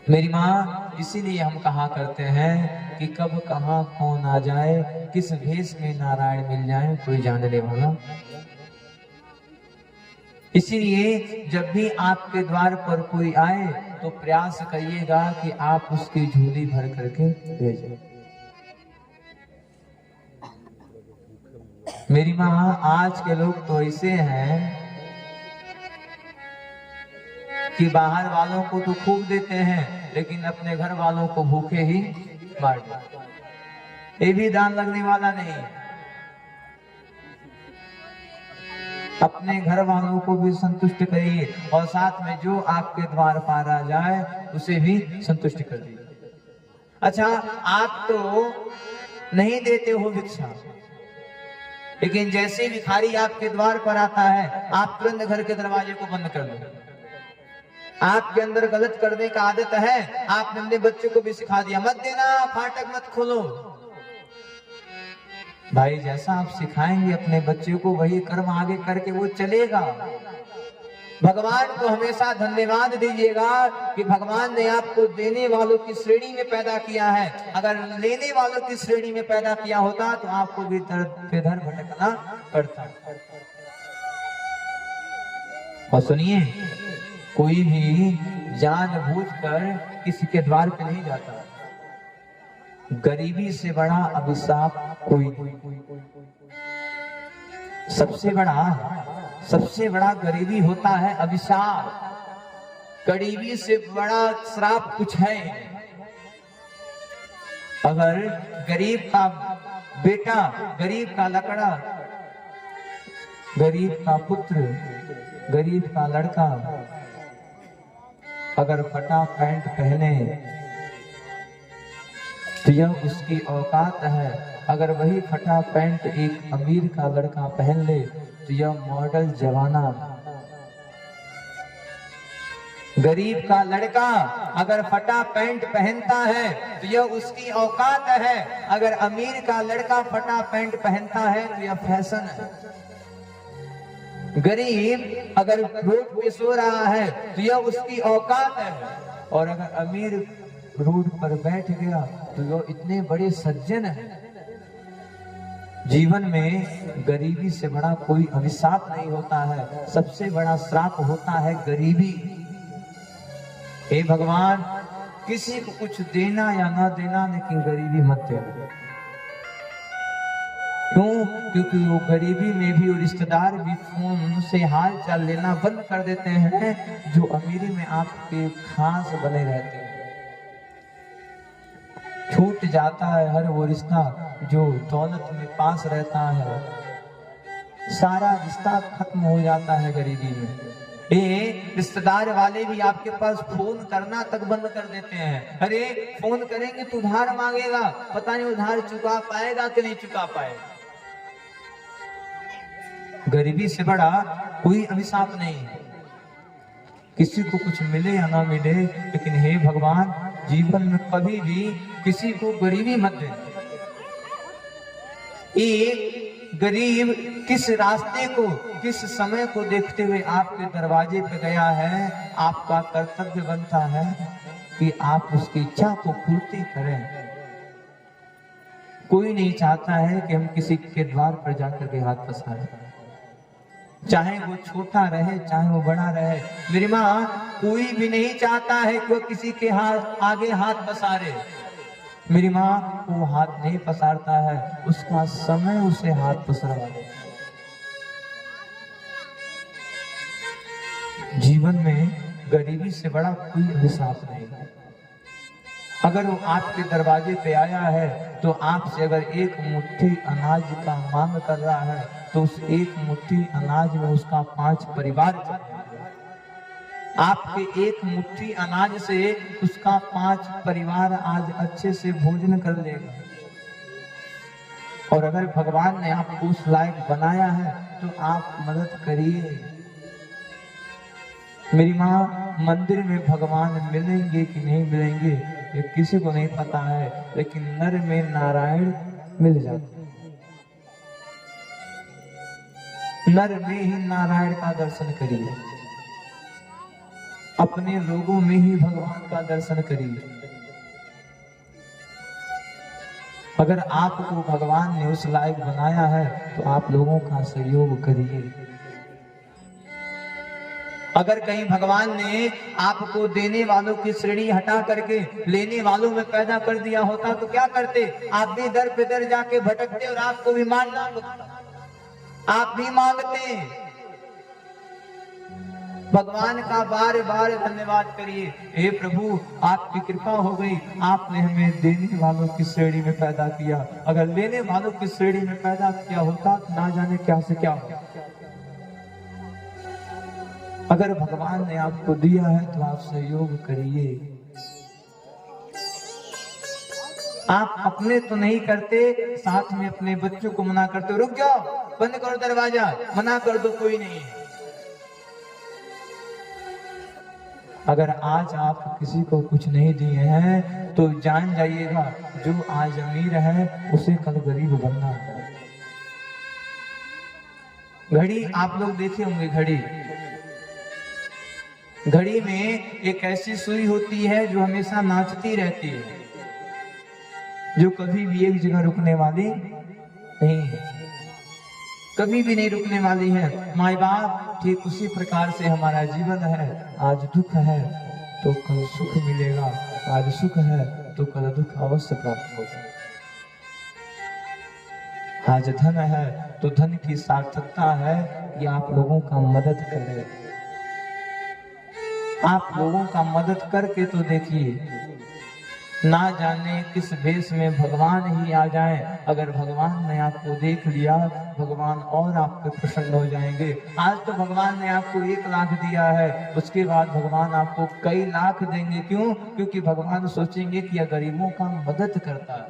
मेरी माँ, इसीलिए हम कहा करते हैं कि कब कहाँ कौन आ जाए, किस भेष में नारायण मिल जाए, कोई जानने वाला। इसीलिए जब भी आपके द्वार पर कोई आए तो प्रयास करिएगा कि आप उसकी झोली भर करके भेजें। मेरी माँ, आज के लोग तो ऐसे हैं कि बाहर वालों को तो खूब देते हैं, लेकिन अपने घर वालों को भूखे ही मार देते हैं। ये भी दान लगने वाला नहीं। अपने घर वालों को भी संतुष्ट करिए और साथ में जो आपके द्वार पार आ जाए उसे भी संतुष्ट कर दीजिए। अच्छा, आप तो नहीं देते हो भिक्षा, लेकिन जैसे भिखारी आपके द्वार पर आता है, आप तुरंत घर के दरवाजे को बंद कर दो। आपके अंदर गलत करने का आदत है, आपने अपने बच्चों को भी सिखा दिया, मत देना, फाटक मत खोलो। भाई, जैसा आप सिखाएंगे अपने बच्चे को, वही कर्म आगे करके वो चलेगा। भगवान को हमेशा धन्यवाद दीजिएगा कि भगवान ने आपको देने वालों की श्रेणी में पैदा किया है। अगर लेने वालों की श्रेणी में पैदा किया होता तो आपको भी इधर भटकना पड़ता। और सुनिए, कोई भी जानबूझकर किसी के द्वार पे नहीं जाता। गरीबी से बड़ा अभिशाप कोई नहीं। सबसे बड़ा गरीबी होता है अभिशाप। गरीबी से बड़ा श्राप कुछ है। अगर गरीब का बेटा, गरीब का लकड़ा, गरीब का पुत्र, गरीब का लड़का अगर फटा पैंट पहने तो यह उसकी औकात है। अगर वही फटा पैंट एक अमीर का लड़का पहन ले तो यह मॉडल जमाना। गरीब का लड़का अगर फटा पैंट पहनता है तो यह उसकी औकात है। अगर अमीर का लड़का फटा पैंट पहनता है तो यह फैशन है। गरीब अगर रोड पे सो रहा है तो यह उसकी औकात है, और अगर अमीर रोड पर बैठ गया तो वो इतने बड़े सज्जन हैं। जीवन में गरीबी से बड़ा कोई अभिशाप नहीं होता है, सबसे बड़ा श्राप होता है गरीबी। हे भगवान, किसी को कुछ देना या ना देना, लेकिन गरीबी मत देना। क्यों? क्योंकि वो गरीबी में भी रिश्तेदार भी फोन से हाल चाल लेना बंद कर देते हैं, जो अमीरी में आपके खास बने रहते हैं। छूट जाता है हर वो रिश्ता जो दौलत में पास रहता है। सारा रिश्ता खत्म हो जाता है गरीबी में। ये रिश्तेदार वाले भी आपके पास फोन करना तक बंद कर देते हैं। अरे फोन करेंगे तो उधार मांगेगा, पता नहीं उधार चुका पाएगा कि नहीं चुका पाएगा। गरीबी से बड़ा कोई अभिशाप नहीं है। किसी को कुछ मिले या ना मिले, लेकिन हे भगवान, जीवन में कभी भी किसी को गरीबी मत दे। एक गरीब किस रास्ते को, किस समय को देखते हुए आपके दरवाजे पे गया है, आपका कर्तव्य बनता है कि आप उसकी इच्छा को पूर्ति करें। कोई नहीं चाहता है कि हम किसी के द्वार पर जाकर के हाथ पसारें, चाहे वो छोटा रहे चाहे वो बड़ा रहे। मेरी माँ, कोई भी नहीं चाहता है कि वो किसी के आगे हाथ पसारे। मेरी माँ, वो हाथ नहीं पसारता है, उसका समय उसे हाथ पसारवा दे। जीवन में गरीबी से बड़ा कोई अभिशाप नहीं है। अगर वो आपके दरवाजे पे आया है तो आपसे अगर एक मुट्ठी अनाज का मांग कर रहा है तो उस एक मुट्ठी अनाज में उसका 5 परिवार चलेगा। आपके एक मुट्ठी अनाज से उसका 5 परिवार आज अच्छे से भोजन कर लेगा। और अगर भगवान ने आपको उस लायक बनाया है तो आप मदद करिए। मेरी माँ, मंदिर में भगवान मिलेंगे कि नहीं मिलेंगे ये किसी को नहीं पता है, लेकिन नर में नारायण मिल जाते हैं। नर में ही नारायण का दर्शन करिए। अपने लोगों में ही भगवान का दर्शन करिए। अगर आपको भगवान ने उस लायक बनाया है तो आप लोगों का सहयोग करिए। अगर कहीं भगवान ने आपको देने वालों की श्रेणी हटा करके लेने वालों में पैदा कर दिया होता तो क्या करते? आप भी दर पे दर जाके भटकते और आपको भी मांगना होता, आप भी मांगते। भगवान का बार बार धन्यवाद करिए, हे प्रभु आपकी कृपा हो गई, आपने हमें देने वालों की श्रेणी में पैदा किया। अगर लेने वालों की श्रेणी में पैदा किया होता तो ना जाने क्या से क्या होता। अगर भगवान ने आपको दिया है तो आप सहयोग करिए। आप अपने तो नहीं करते, साथ में अपने बच्चों को मना करते हो, रुक जाओ, बंद करो दरवाजा, मना कर दो, कोई नहीं। अगर आज आप किसी को कुछ नहीं दिए हैं तो जान जाइएगा जो आज अमीर है उसे कल गरीब बनना है। घड़ी आप लोग देखे होंगे, घड़ी में एक ऐसी सुई होती है जो हमेशा नाचती रहती है, जो कभी भी एक जगह रुकने वाली नहीं है, कभी भी नहीं रुकने वाली है। माँ बाप ठीक उसी प्रकार से हमारा जीवन है। आज दुख है तो कल सुख मिलेगा, आज सुख है तो कल दुख अवश्य प्राप्त होगा। आज धन है तो धन की सार्थकता है कि आप लोगों का मदद करें। आप लोगों का मदद करके तो देखिए, ना जाने किस भेष में भगवान ही आ जाएं। अगर भगवान ने आपको देख लिया, भगवान और आप पे प्रसन्न हो जाएंगे। आज तो भगवान ने आपको 1 लाख दिया है, उसके बाद भगवान आपको कई लाख देंगे। क्यों? क्योंकि भगवान सोचेंगे कि यह गरीबों का मदद करता है,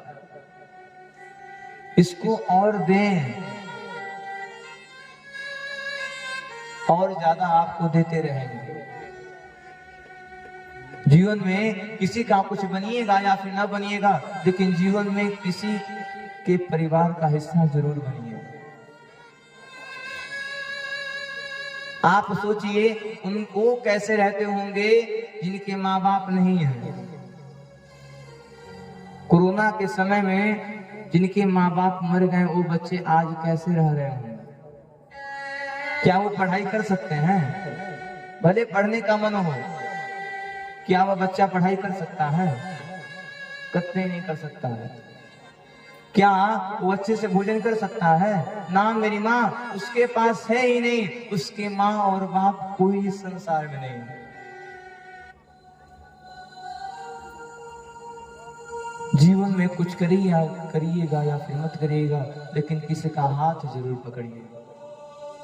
इसको और दें, और ज्यादा आपको देते रहेंगे। जीवन में किसी का कुछ बनिएगा या फिर ना बनिएगा, लेकिन जीवन में किसी के परिवार का हिस्सा जरूर बनिए। आप सोचिए उनको कैसे रहते होंगे जिनके माँ बाप नहीं है। कोरोना के समय में जिनके माँ बाप मर गए वो बच्चे आज कैसे रह रहे होंगे? क्या वो पढ़ाई कर सकते हैं? भले पढ़ने का मन हो, क्या वह बच्चा पढ़ाई कर सकता है? कतई नहीं कर सकता है। क्या वो अच्छे से भोजन कर सकता है? ना मेरी माँ, उसके पास है ही नहीं। उसके माँ और बाप कोई इस संसार में नहीं। जीवन में कुछ करिएगा या फिर मत करिएगा, लेकिन किसी का हाथ जरूर पकड़िएगा।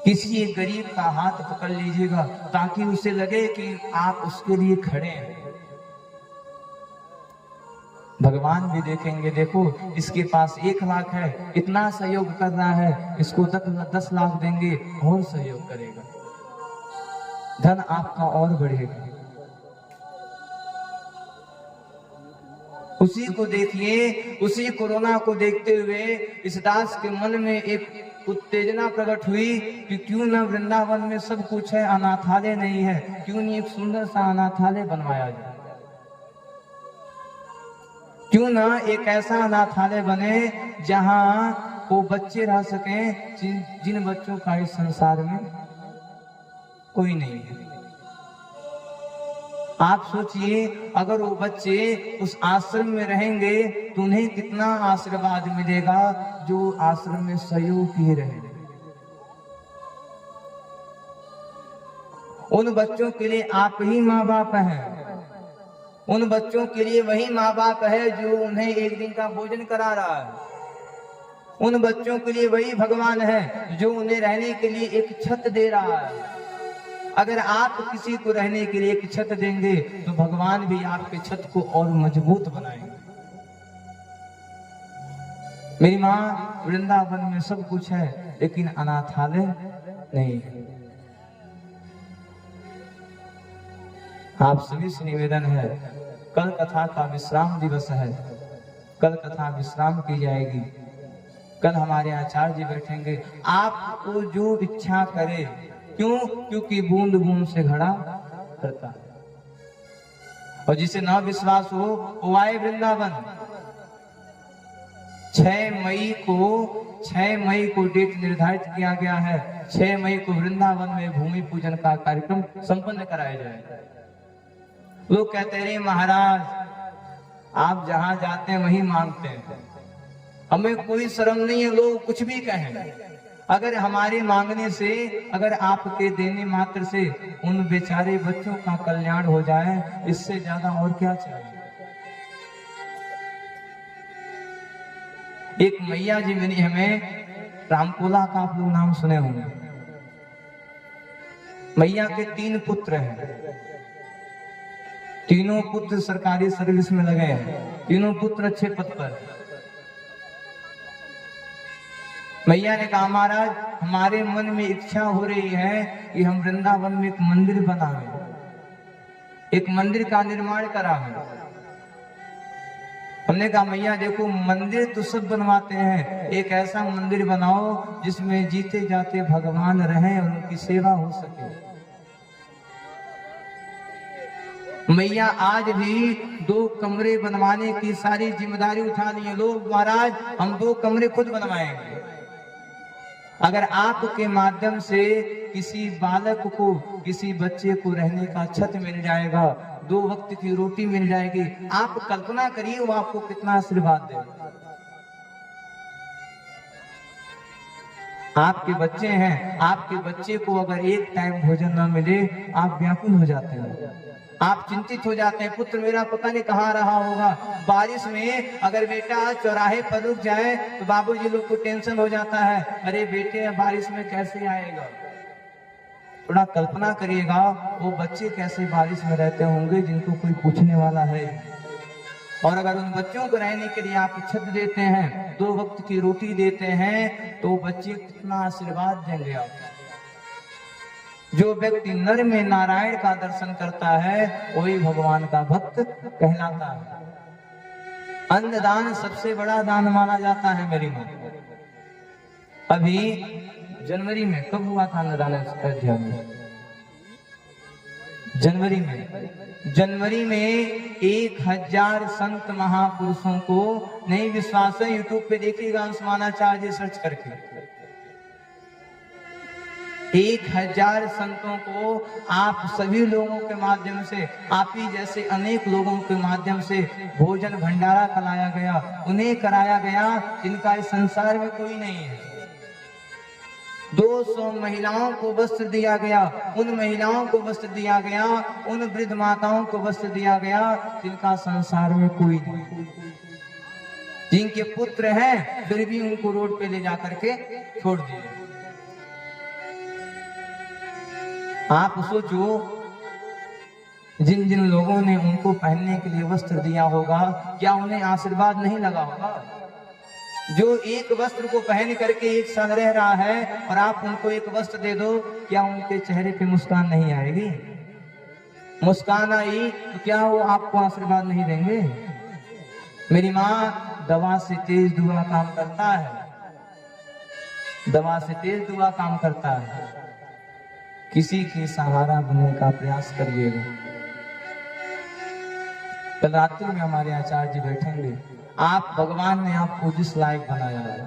किसी एक गरीब का हाथ पकड़ लीजिएगा ताकि उसे लगे कि आप उसके लिए खड़े हैं। भगवान भी देखेंगे, देखो इसके पास 1 लाख है, इतना सहयोग कर रहा है, इसको 10 लाख देंगे और सहयोग करेगा, धन आपका और बढ़ेगा। उसी को देखिए, उसी कोरोना को देखते हुए इस दास के मन में एक उत्तेजना प्रकट हुई कि क्यों न वृंदावन में सब कुछ है, अनाथालय नहीं है, क्यों नहीं एक सुंदर सा अनाथालय बनवाया जाए, क्यों ना एक ऐसा अनाथालय बने जहां वो बच्चे रह सकें जिन बच्चों का इस संसार में कोई नहीं है। आप सोचिए अगर वो बच्चे उस आश्रम में रहेंगे तो उन्हें कितना आशीर्वाद मिलेगा, जो आश्रम में सहयोग किए रहे। उन बच्चों के लिए आप ही माँ बाप हैं। उन बच्चों के लिए वही माँ बाप है जो उन्हें एक दिन का भोजन करा रहा है। उन बच्चों के लिए वही भगवान है जो उन्हें रहने के लिए एक छत दे रहा है। अगर आप किसी को रहने के लिए एक छत देंगे तो भगवान भी आपके छत को और मजबूत बनाएंगे। मेरी माँ, वृंदावन में सब कुछ है लेकिन अनाथालय नहीं है। आप सभी से निवेदन है, कल कथा का विश्राम दिवस है, कल कथा विश्राम की जाएगी। कल हमारे आचार्य जी बैठेंगे। आपको जो इच्छा करे, क्यों? क्योंकि बूंद बूंद से घड़ा करता है। और जिसे ना विश्वास हो वो आए वृंदावन। 6 मई को डेट निर्धारित किया गया है। 6 मई को वृंदावन में भूमि पूजन का कार्यक्रम संपन्न कराया जाएगा। लोग कहते हैं महाराज आप जहां जाते हैं वहीं मांगते हैं, हमें कोई शर्म नहीं है, लोग कुछ भी कहें, अगर हमारे मांगने से, अगर आपके देने मात्र से उन बेचारे बच्चों का कल्याण हो जाए, इससे ज्यादा और क्या चाहिए। एक मैया जी मिली हमें, रामकोला का आप लोग नाम सुने होंगे। मैया के 3 पुत्र हैं, तीनों पुत्र सरकारी सर्विस में लगे हैं, तीनों पुत्र अच्छे पद पर। मैया ने कहा महाराज हमारे मन में इच्छा हो रही है कि हम वृंदावन में एक मंदिर बनाएं, एक मंदिर का निर्माण कराएं। हमने कहा मैया देखो मंदिर तो सब बनवाते हैं, एक ऐसा मंदिर बनाओ जिसमें जीते जाते भगवान रहें और उनकी सेवा हो सके। मैया आज भी 2 कमरे बनवाने की सारी जिम्मेदारी उठा ली है। लोग महाराज हम 2 कमरे खुद बनवाएंगे, अगर आपके माध्यम से किसी बालक को, किसी बच्चे को रहने का छत मिल जाएगा, 2 वक्त की रोटी मिल जाएगी, आप कल्पना करिए वो आपको कितना आशीर्वाद दे। आपके बच्चे हैं, आपके बच्चे को अगर एक टाइम भोजन न मिले आप व्याकुल हो जाते हैं, आप चिंतित हो जाते हैं, पुत्र मेरा पता नहीं कहाँ रहा होगा। बारिश में अगर बेटा चौराहे पर रुक जाए तो बाबूजी लोग को टेंशन हो जाता है, अरे बेटे बारिश में कैसे आएगा। थोड़ा कल्पना करिएगा वो बच्चे कैसे बारिश में रहते होंगे जिनको कोई पूछने वाला है। और अगर उन बच्चों को रहने के लिए आप छत देते हैं, 2 वक्त की रोटी देते हैं, तो बच्चे कितना आशीर्वाद देंगे आप। जो व्यक्ति नर में नारायण का दर्शन करता है वही भगवान का भक्त कहलाता है। अन्नदान सबसे बड़ा दान माना जाता है मेरी मां। अभी जनवरी में कब हुआ था अन्नदान अयोध्या में? जनवरी में 1000 संत महापुरुषों को, नहीं विश्वास है यूट्यूब पे देखिएगा अंशुमानाचार्य सर्च करके, 1000 संतों को आप सभी लोगों के माध्यम से, आप ही जैसे अनेक लोगों के माध्यम से भोजन भंडारा कराया गया, उन्हें कराया गया जिनका इस संसार में कोई नहीं है। 200 महिलाओं को वस्त्र दिया गया, उन महिलाओं को वस्त्र दिया गया, उन वृद्ध माताओं को वस्त्र दिया गया जिनका संसार में कोई नहीं, जिनके पुत्र हैं फिर भी उनको रोड पे ले जाकर के छोड़ दिए। आप सोचो जिन जिन लोगों ने उनको पहनने के लिए वस्त्र दिया होगा, क्या उन्हें आशीर्वाद नहीं लगा होगा? जो एक वस्त्र को पहन करके 1 साल रह रहा है और आप उनको एक वस्त्र दे दो, क्या उनके चेहरे पे मुस्कान नहीं आएगी? मुस्कान आई तो क्या वो आपको आशीर्वाद नहीं देंगे? मेरी माँ दवा से तेज दुआ काम करता है, दवा से तेज दुआ काम करता है। किसी के सहारा बनने का प्रयास करिएगा। कल रात्रि में हमारे आचार्य जी बैठेंगे, आप भगवान ने आपको जिस लायक बनाया है,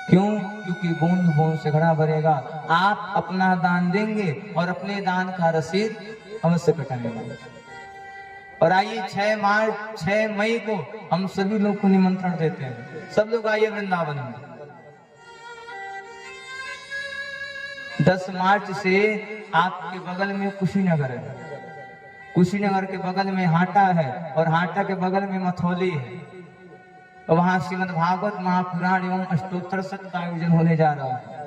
क्यों? क्योंकि बूंद बूंद से घड़ा भरेगा। आप अपना दान देंगे और अपने दान का रसीद अवश्य कटाएंगे। और आइए 6 मई को हम सभी लोग को निमंत्रण देते हैं, सब लोग आइए वृंदावन में। 10 मार्च से आपके बगल में कुशीनगर है, कुशीनगर के बगल में हाटा है और हाटा के बगल में मथौली है। तो वहां श्रीमद् भागवत महापुराण एवं अष्टोत्तर सत्र का आयोजन होने जा रहा है।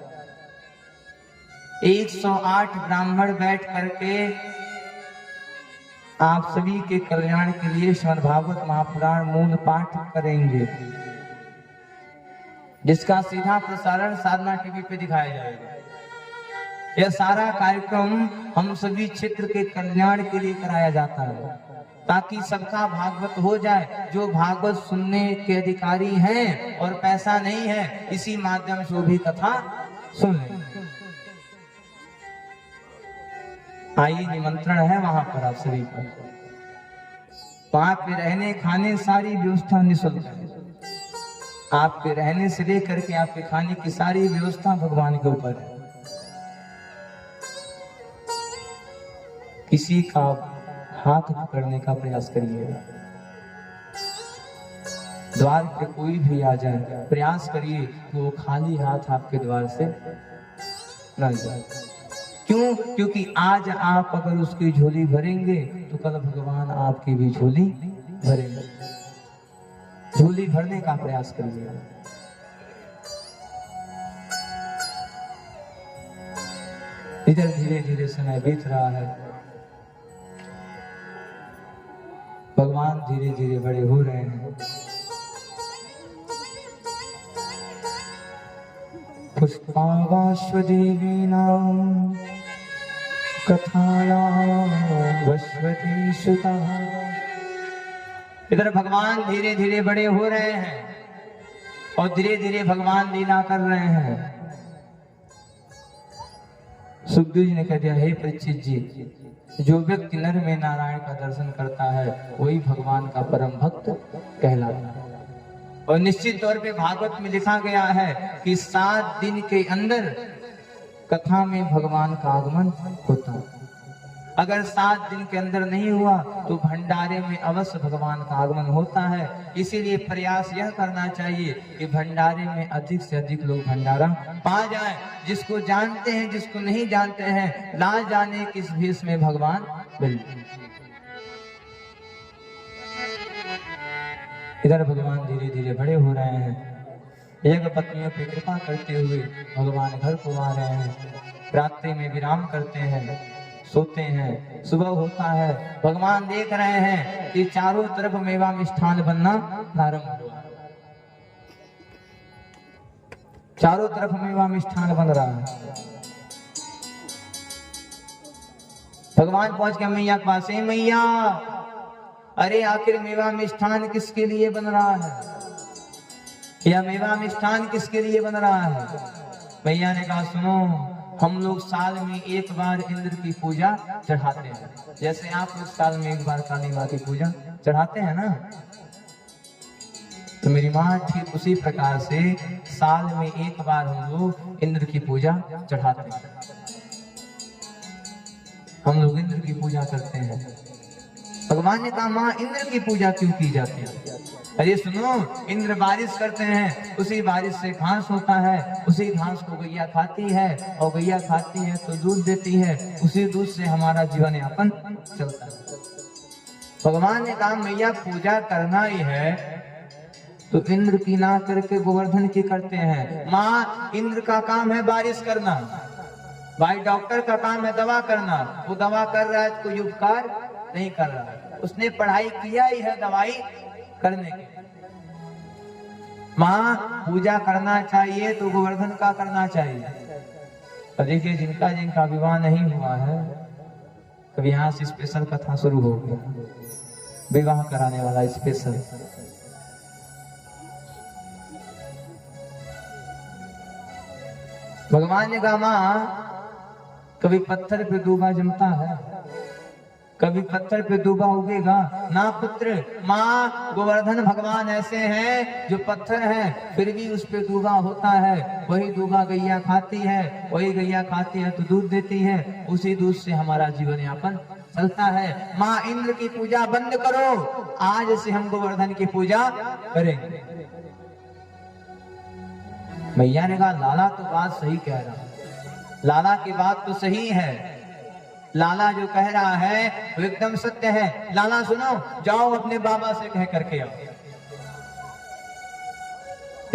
108 ब्राह्मण बैठ करके आप सभी के कल्याण के लिए श्रीमद् भागवत महापुराण मूल पाठ करेंगे, जिसका सीधा प्रसारण साधना टीवी पे दिखाया जाएगा। यह सारा कार्यक्रम हम सभी क्षेत्र के कल्याण के लिए कराया जाता है, ताकि सबका भागवत हो जाए। जो भागवत सुनने के अधिकारी हैं और पैसा नहीं है, इसी माध्यम से वो भी कथा सुन ले। आइए, निमंत्रण है वहां पर आप सभी को। वहां पे रहने खाने सारी व्यवस्था निःशुल्क है। आपके रहने से लेकर के आपके खाने की सारी व्यवस्था भगवान के ऊपर है। किसी का हाथ पकड़ने का प्रयास करिएगा। द्वार पे कोई भी आ जाए, प्रयास करिए कि वो खाली हाथ आपके द्वार से न जाए। क्यों? क्योंकि आज आप अगर उसकी झोली भरेंगे तो कल भगवान आपकी भी झोली भरेंगे। झोली भरने का प्रयास करिए। इधर धीरे धीरे समय बीत रहा है। भगवान धीरे धीरे बड़े हो रहे हैं। पुष्पावाश्वदेवीनां कथायां वश्वती सुता। इधर भगवान धीरे धीरे बड़े हो रहे हैं और धीरे धीरे भगवान लीला कर रहे हैं। सुखदेव जी ने कह दिया, हे परीक्षित जी, जो व्यक्ति नर में नारायण का दर्शन करता है वही भगवान का परम भक्त कहलाता है। और निश्चित तौर पे भागवत में लिखा गया है कि 7 दिन के अंदर कथा में भगवान का आगमन होता है। अगर 7 दिन के अंदर नहीं हुआ तो भंडारे में अवश्य भगवान का आगमन होता है। इसीलिए प्रयास यह करना चाहिए कि भंडारे में अधिक से अधिक लोग भंडारा पा जाएं। जिसको जानते हैं, जिसको नहीं जानते हैं, ना जाने किस भेष में भगवान मिलते हैं। इधर भगवान धीरे धीरे बड़े हो रहे हैं। एक पत्नियों पे कृपा करते हुए भगवान घर को आ रहे हैं। रात्रि में विराम करते हैं, सोते हैं। सुबह होता है, भगवान देख रहे हैं कि चारों तरफ मेवा मिष्ठान बनना प्रारंभ हुआ। चारों तरफ मेवा मिष्ठान बन रहा है। भगवान पहुंच गए मैया के पास। मैया, अरे आखिर मेवा मिष्ठान किसके लिए बन रहा है? या मेवा मिष्ठान किसके लिए बन रहा है? मैया ने कहा, सुनो, हम लोग साल में एक बार इंद्र की पूजा चढ़ाते हैं। जैसे आप लोग साल में एक बार काली माँ की पूजा चढ़ाते हैं ना, तो मेरी माँ ठीक उसी प्रकार से साल में एक बार हम लोग इंद्र की पूजा चढ़ाते हैं। हम लोग इंद्र की पूजा करते हैं। भगवान ने कहा, माँ इंद्र की पूजा क्यों की जाती है? अरे सुनो, इंद्र बारिश करते हैं, उसी बारिश से घास होता है, उसी घास को गैया खाती है और गैया खाती है तो दूध देती है, उसी दूध से हमारा जीवन यापन चलता है। भगवान ने कहा, मैया पूजा करना ही है तो इंद्र की ना करके गोवर्धन की करते हैं। माँ, इंद्र का काम है बारिश करना, भाई डॉक्टर का काम है दवा करना। वो दवा कर रहा है, कोई उपकार नहीं कर रहा है। उसने पढ़ाई किया ही है दवाई करने की। माँ, पूजा करना चाहिए तो गोवर्धन का करना चाहिए। और देखिए, जिनका जिनका विवाह नहीं हुआ है, तो यहाँ से स्पेशल कथा शुरू हो गया, विवाह कराने वाला स्पेशल। भगवान ने कहा, माँ, कभी पत्थर पे दूबा जमता है, कभी पत्थर पे दूबा उगेगा ना पुत्र। माँ, गोवर्धन भगवान ऐसे हैं जो पत्थर हैं फिर भी उस पे दूबा होता है। वही दूबा गैया खाती है, वही गैया खाती है तो दूध देती है, उसी दूध से हमारा जीवन यापन चलता है। माँ, इंद्र की पूजा बंद करो, आज से हम गोवर्धन की पूजा करेंगे। मैया ने कहा, लाला तो बात सही कह रहा है, लाला की बात तो सही है, लाला जो कह रहा है वो एकदम सत्य है। लाला सुनो, जाओ अपने बाबा से कह करके आओ।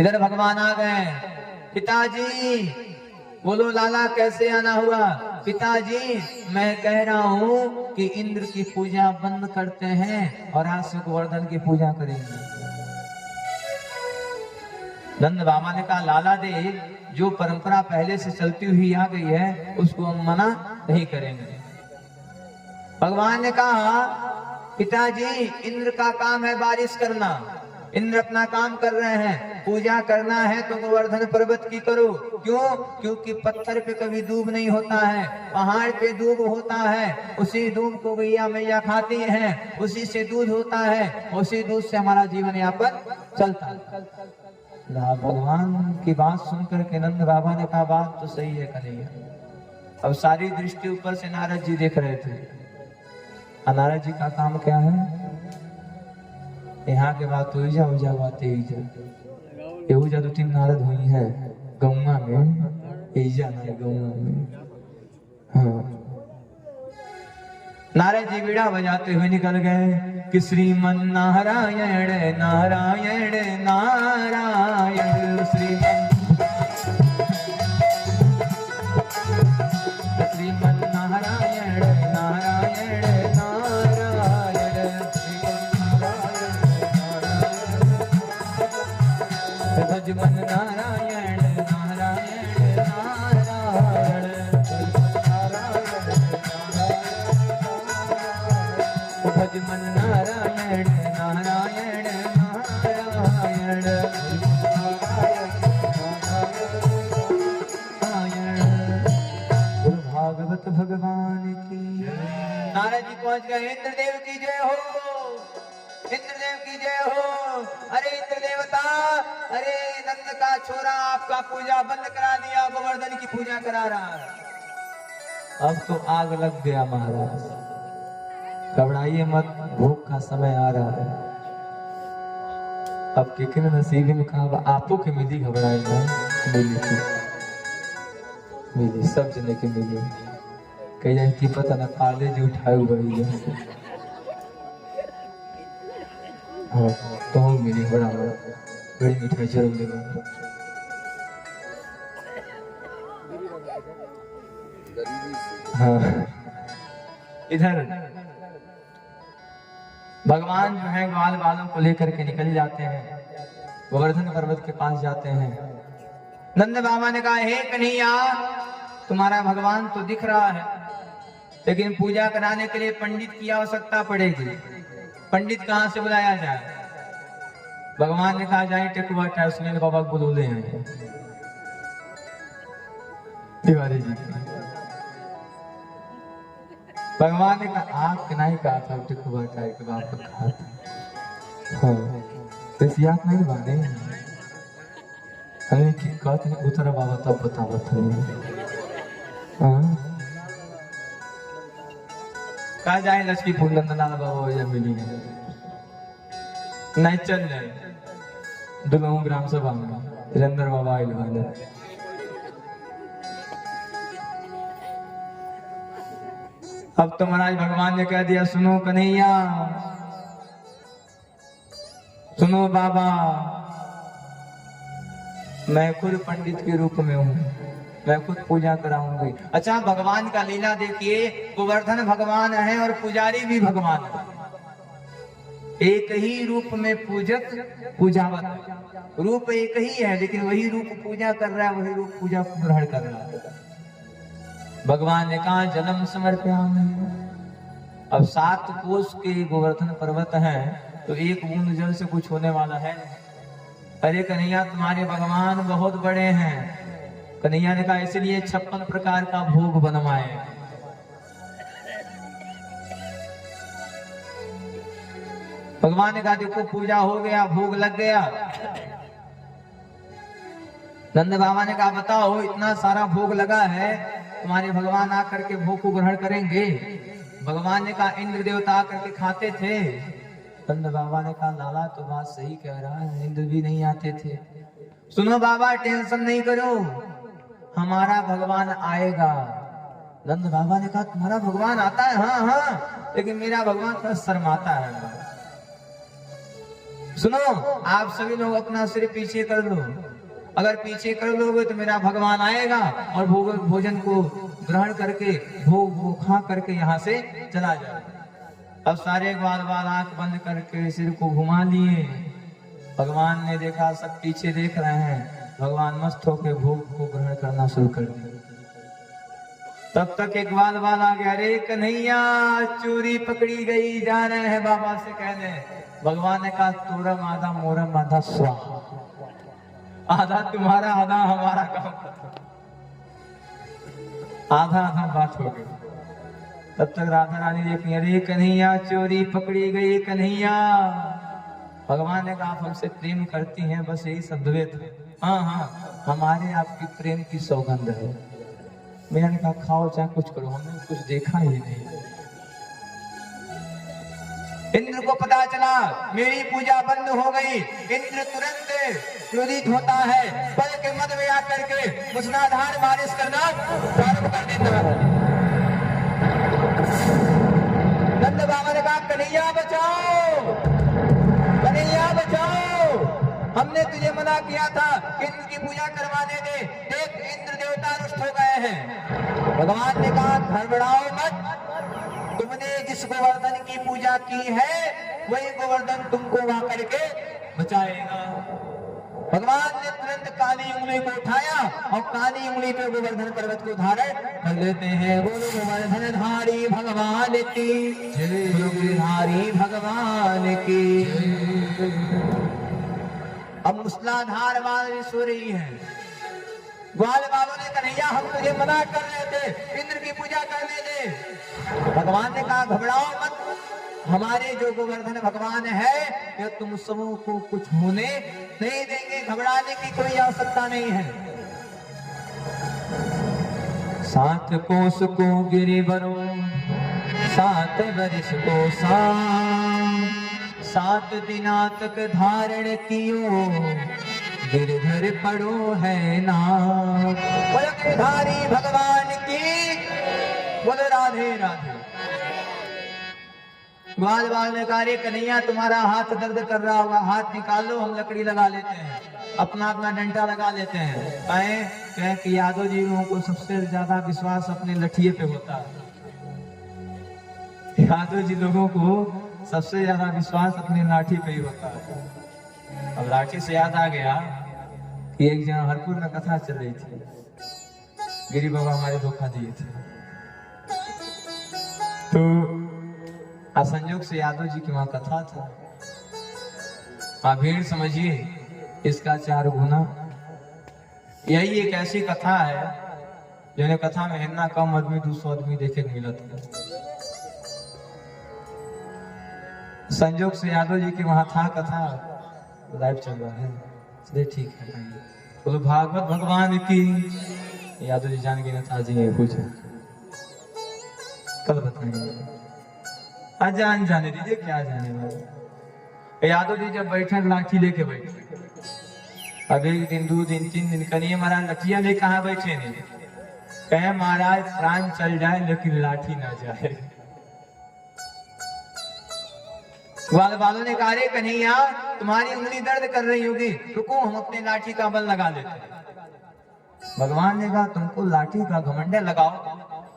इधर भगवान आ गए। पिताजी, बोलो लाला कैसे आना हुआ? पिताजी, मैं कह रहा हूँ कि इंद्र की पूजा बंद करते हैं और आज से गोवर्धन की पूजा करेंगे। नंद बाबा ने कहा, लाला देव, जो परंपरा पहले से चलती हुई आ गई है उसको हम मना नहीं करेंगे। भगवान ने कहा, पिताजी, इंद्र का काम है बारिश करना, इंद्र अपना काम कर रहे हैं, पूजा करना है तो गोवर्धन पर्वत की करो। क्यों? क्योंकि पत्थर पे कभी दूब नहीं होता है, पहाड़ पे दूब होता है, उसी दूब को गैया मैया खाती हैं, उसी से दूध होता है, उसी दूध से हमारा जीवन यापन चलता है। भगवान की बात सुनकर के नंद बाबा ने कहा बात तो सही है कन्हैया। अब सारी दृष्टि ऊपर से नारद जी देख रहे थे। नारद जी का काम क्या है? यहाँ के बात तो ईजा उजा बात ईजा 2-3 नारद हुई है गौवा में, ईजा ना गौवा में। हाँ, नारद जी बीड़ा बजाते हुए निकल गए कि श्रीमन नारायण नारायण नारायण श्रीमन नारायण नारायण नारायण भजमन नारायण नारायण नारायण भजमन नारायण नारायण नारायण भागवत भगवान की। नारद जी पहुंच गए। इंद्रदेव की जय हो, इंद्रदेव की जय हो। अरे इंद्र देवता, अरे नंद का छोरा आपका पूजा बंद करा दिया, गोवर्धन की पूजा करा रहा है। अब तो आग लग गया महाराज, घबराइए मत, भोग का समय आ रहा है। अब कितने नसीबे में कहा आपो के मिली, घबराएगा मिली थी, मिली सब जने के मिली। कई जाए की पता ना पाले जी उठाए हुए हाँ, तो हम मिली बड़ा बड़ी मिठाई जरूर देगा। हाँ, इधर भगवान जो है ग्वाल बालों को लेकर के निकल जाते हैं, गोवर्धन पर्वत के पास जाते हैं। नंद बाबा ने कहा हे कन्हैया, तुम्हारा भगवान तो दिख रहा है, लेकिन पूजा कराने के लिए पंडित की आवश्यकता पड़ेगी। पंडित कहाँ से बुलाया जाए? भगवान ने कहा जाए टेकुआ सुनील बाबा को बुला ले हैं तिवारी जी। भगवान ने कहा आप नहीं कहा था टेकुआ के बाप कहा था। हाँ, तो याद नहीं बाने हमें की कहते हैं उतर बाबा तब बतावत है। कहा जाए लक्ष्मीपुर नंदलाल बाबा या मिली है नहीं चल जाए दुलहू ग्राम सभा में रंदर बाबा आइल वाले। अब तो महाराज भगवान ने कह दिया सुनो कन्हैया, सुनो बाबा, मैं खुद पंडित के रूप में हूँ, मैं खुद पूजा कराऊंगी। अच्छा, भगवान का लीला देखिए, गोवर्धन भगवान है और पुजारी भी भगवान है, एक ही रूप में पूजक पूजावत, रूप एक ही है लेकिन वही रूप पूजा कर रहा है, वही रूप पूजा ग्रहण कर रहा है। भगवान ने कहा जलम समर्पयामि। अब 7 कोस के गोवर्धन पर्वत है तो एक बूंद जल से कुछ होने वाला है। अरे कन्हैया तुम्हारे भगवान बहुत बड़े हैं। कन्हैया ने कहा इसलिए 56 प्रकार का भोग बनवाए। भगवान ने कहा देखो पूजा हो गया, भोग लग गया। नंद बाबा ने कहा बताओ इतना सारा भोग लगा है, तुम्हारे भगवान आकर के भोग को ग्रहण करेंगे? भगवान ने कहा इंद्र देवता आकर के खाते थे। नंद बाबा ने कहा लाला तो बात सही कह रहा है, इंद्र भी नहीं आते थे। सुनो बाबा टेंशन नहीं करो, हमारा भगवान आएगा। नंद बाबा ने कहा तुम्हारा भगवान आता है? हाँ हाँ, लेकिन मेरा भगवान थोड़ा शर्माता है। सुनो आप सभी लोग अपना सिर पीछे कर लो, अगर पीछे कर लोगे तो मेरा भगवान आएगा और भोजन को ग्रहण करके भोग खा करके यहाँ से चला जाएगा। अब सारे ग्वाल बाल आंख बंद करके सिर को घुमा लिए। भगवान ने देखा सब पीछे देख रहे हैं, भगवान मस्त होकर भोग को ग्रहण करना शुरू कर दिया। तब तक एक ग्वाल आ गया, अरे कन्हैया चोरी पकड़ी गई, जा रहे हैं बाबा से कहने। भगवान ने कहा तोरम आधा मोरम आधा स्वाहा, आधा तुम्हारा आधा हमारा काम, आधा आधा बात हो गई। तब तक राधा रानी देखी, अरे कन्हैया चोरी पकड़ी गई कन्हैया। भगवान ने कहा आप हमसे प्रेम करती हैं, बस यही सब द्वैत है। हाँ हाँ हमारे आपकी प्रेम की सौगंध है। मैंने कहा खाओ चाहे कुछ करो, हमने कुछ देखा ही नहीं। इंद्र को पता चला मेरी पूजा बंद हो गई। इंद्र तुरंत क्रोधित होता है, बल के मद में आकर के मूसलाधार बारिश करना प्रारंभ कर देता है। नंद बाबा ने कहा कन्हैया बचाओ, कन्हैया बचाओ, हमने तुझे मना किया था इंद्र की पूजा करवाने दे, देख इंद्र देवता रुष्ट हो गए हैं। भगवान ने कहा घबराओ मत, तुमने जिस गोवर्धन की पूजा की है वही गोवर्धन तुमको वहां करके बचाएगा। भगवान ने तुरंत काली उंगली को उठाया और काली उंगली पे गोवर्धन पर्वत को धारण कर लेते हैं। बोलो गोवर्धन धारी भगवान की जय, गिरधारी भगवान की। अब मूसलाधार बारिश हो रही है। ग्वाल बालों ने कन्हैया हम तुझे मना कर रहे थे इंद्र की पूजा करने दे। भगवान ने कहा घबराओ मत, हमारे जो गोवर्धन भगवान है ये तुम सबों को कुछ होने नहीं देंगे, घबराने की कोई आवश्यकता नहीं है। 7 कोस को गिरिवरो 7 वर्ष को 7 दिना तक धारण कियो, गिरधर पड़ो है ना। बोलो गिरधारी भगवान की, बोलो राधे राधे। ग्वाल बाल ने कहा रे कन्हैया तुम्हारा हाथ दर्द कर रहा होगा, हाथ निकालो हम लकड़ी लगा लेते हैं, अपना अपना डंडा लगा लेते हैं। कहे कि यादव जी लोगों को सबसे ज्यादा विश्वास अपने लठिए पे होता है। यादव जी लोगों को सबसे ज्यादा विश्वास अपने लाठी पे ही होता है। अब लाठी से याद आ गया कि एक जगह हरपुर में कथा चल रही थी, गिरी बाबा हमारे धोखा दिए थे, तो असंयोग से यादव जी की वहां कथा था। भीड़ समझिए इसका 4 गुना। यही एक ऐसी कथा है जिन्हें कथा में हिन्ना कम आदमी 200 आदमी देखे मिला था। संजोग से यादव जी के वहां था कथा, लाइव चल रहा है, चलिए ठीक है। बोलो भागवत भगवान की। यादव जी जान गए था जी पूछो कल बताएंगे, अजान जाने दीजिए क्या जाने वाले। यादव जी जब बैठे लाठी लेके बैठे, अब 1 दिन 2 दिन 3 दिन करिए महाराज लठिया ले कहाँ बैठे नहीं, कहे महाराज प्राण चल जाए लेकिन लाठी ना जाए। ग्वाल बालों ने कहा रे कन्हैया तुम्हारी उंगली दर्द कर रही होगी, रुको हम अपने लाठी का बल लगा लेते हैं। भगवान ने कहा तुमको लाठी का घमंड लगाओ,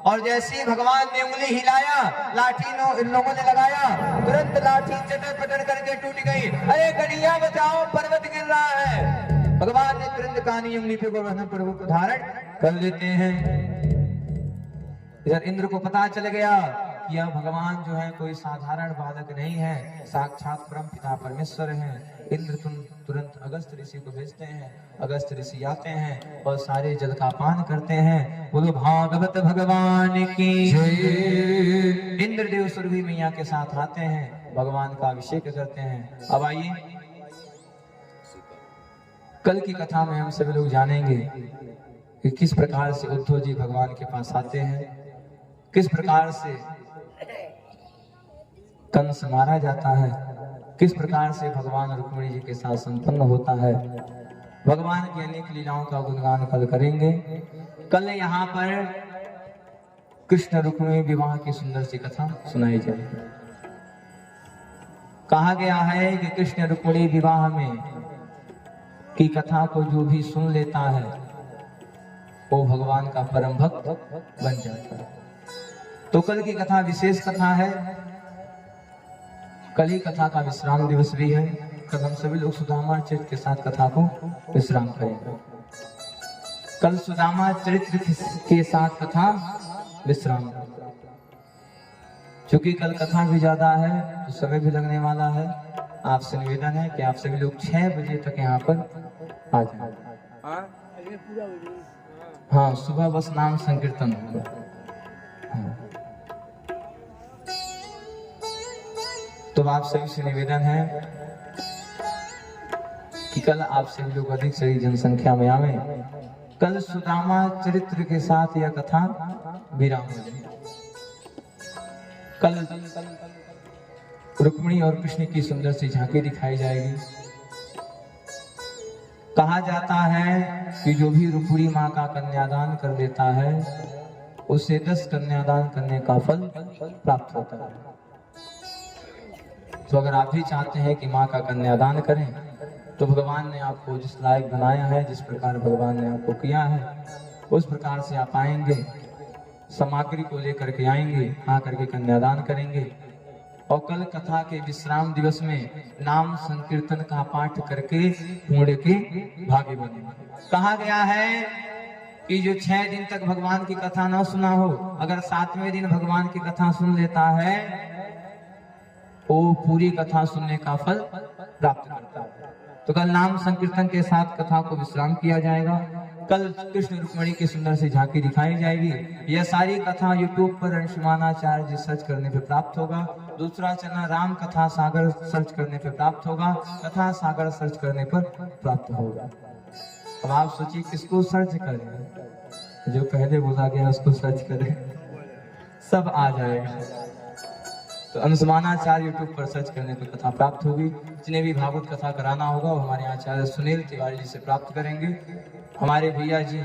और जैसे ही भगवान ने उंगली हिलाया लाठी इन लोगों ने लगाया, तुरंत लाठी चटर पटर करके टूट गई। अरे कन्हैया बचाओ पर्वत गिर रहा है। भगवान ने तुरंत कानी उंगली पे गोवर्धन पर्वत को धारण कर लेते हैं। इधर इंद्र को पता चल गया कि यह भगवान जो है कोई साधारण बालक नहीं है, साक्षात परम पिता परमेश्वर हैं। इंद्र तुरंत अगस्त ऋषि को भेजते हैं, अगस्त ऋषि आते हैं और सारे जल का पान करते हैं। बोलो भागवत भगवान की जय। इंद्रदेव सुरभि मैया के साथ आते हैं, भगवान का अभिषेक करते हैं। अब आइए कल की कथा में हम सभी लोग जानेंगे कि किस प्रकार से उद्धव जी भगवान के पास आते हैं, किस प्रकार से कंस मारा जाता है, किस प्रकार से भगवान रुक्मिणी जी के साथ संपन्न होता है। भगवान की अनेक लीलाओं का गुणगान कल करेंगे। कल यहाँ पर कृष्ण रुक्मिणी विवाह की सुंदर सी कथा सुनाई जाएगी। कहा गया है कि कृष्ण रुक्मिणी विवाह में की कथा को जो भी सुन लेता है वो भगवान का परम भक्त बन जाता है। तो कल की कथा विशेष कथा है, कल ही कथा का विश्राम दिवस भी है। कल हम सभी लोग सुदामा चरित्र के साथ कथा को विश्राम करेंगे। कल सुदामा चरित्र के साथ कथा विश्राम। चूंकि कल कथा भी ज्यादा है तो समय भी लगने वाला है, आपसे निवेदन है कि आप सभी लोग 6 बजे तक यहाँ पर आ जाए। हाँ, सुबह बस नाम संकीर्तन होगा। हाँ। तो आप सभी से निवेदन है कि कल आप सभी लोग अधिक से अधिक जनसंख्या में आवे। कल सुदामा चरित्र के साथ यह कथा विराम हो जाएगी। कल रुक्मिणी और कृष्ण की सुंदर सी झांकी दिखाई जाएगी। कहा जाता है कि जो भी रुक्मिणी माँ का कन्यादान कर देता है उसे 10 कन्यादान करने का फल प्राप्त होता है। तो अगर आप भी चाहते हैं कि माँ का कन्यादान करें तो भगवान ने आपको जिस लायक बनाया है, जिस प्रकार भगवान ने आपको किया है, उस प्रकार से आप आएंगे, सामग्री को लेकर के आएंगे, आकर के कन्यादान करेंगे और कल कथा के विश्राम दिवस में नाम संकीर्तन का पाठ करके पुण्य के भागी बनेंगे। कहा गया है कि जो 6 दिन तक भगवान की कथा न सुना हो, अगर 7वें दिन भगवान की कथा सुन लेता है वो पूरी कथा सुनने का फल प्राप्त करता है। तो कल नाम संकीर्तन के साथ कथा को विश्राम किया जाएगा। कल कृष्ण रुक्मिणी की सुंदर सी झांकी दिखाई जाएगी। यह सारी कथा यूट्यूब पर अंशुमानाचार्य जी सर्च करने पे प्राप्त होगा। दूसरा चैनल राम कथा सागर सर्च करने पे प्राप्त होगा, कथा सागर सर्च करने पर प्राप्त होगा। अब आप सोचिए किसको सर्च करें, जो पहले बोला गया उसको सर्च करें, सब आ जाएगा। तो अंशुमानाचार्य यूट्यूब पर सर्च करने पर कथा प्राप्त होगी। जिन्हें भी भागवत कथा कराना होगा वो हमारे आचार्य सुनील तिवारी जी से प्राप्त करेंगे। हमारे भैया जी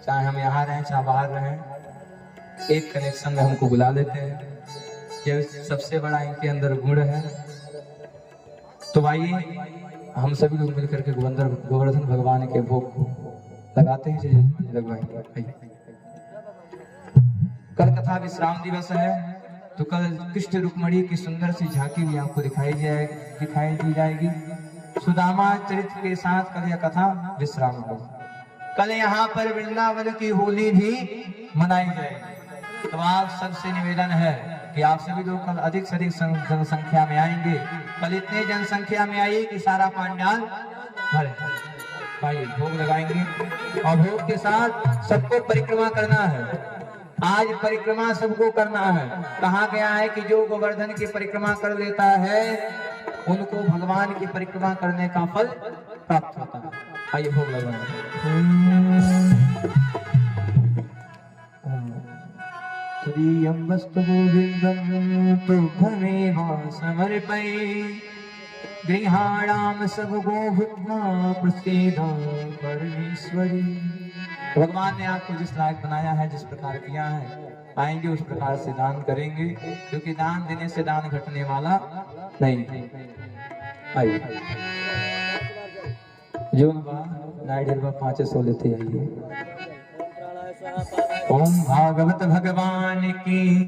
चाहे हम यहाँ रहें चाहे बाहर रहें, एक कनेक्शन में हमको बुला लेते हैं। ये सबसे बड़ा इनके अंदर गुण है। तो आइए हम सभी लोग मिलकर के गोवर्धन भगवान के भोग लगाते हैं। जय लगवाएंगे। कल कथा विश्राम दिवस है तो कल कृष्ण रुक्मिणी की सुंदर सी झांकी भी आपको दिखाई दी जाएगी। सुदामा चरित्र के साथ कल यह कथा विश्राम होगी। कल यहाँ पर वृंदावन की होली भी मनाई जाएगी। तो आप सबसे निवेदन है कि आप सभी लोग कल अधिक से अधिक जनसंख्या में आएंगे। कल इतने जनसंख्या में आइए कि सारा पांडाल भरे। भाई भोग लगाएंगे और भोग के साथ सबको परिक्रमा करना है। आज परिक्रमा सबको करना है। कहा गया है कि जो गोवर्धन की परिक्रमा कर लेता है उनको भगवान की परिक्रमा करने का फल प्राप्त होता है। आइए भोग लगाएं। त्रियंबस्तु गोविंदं तुभ्यमेव समर्पये गृहाणाम सब गो भूत्वा प्रसीद परमेश्वरी। भगवान ने आपको जिस लायक बनाया है, जिस प्रकार किया है, आएंगे उस प्रकार से दान करेंगे, क्योंकि दान देने से दान घटने वाला नहीं है। आइए जो नाइडर 500 लेते आइए। ओम भागवत भगवान की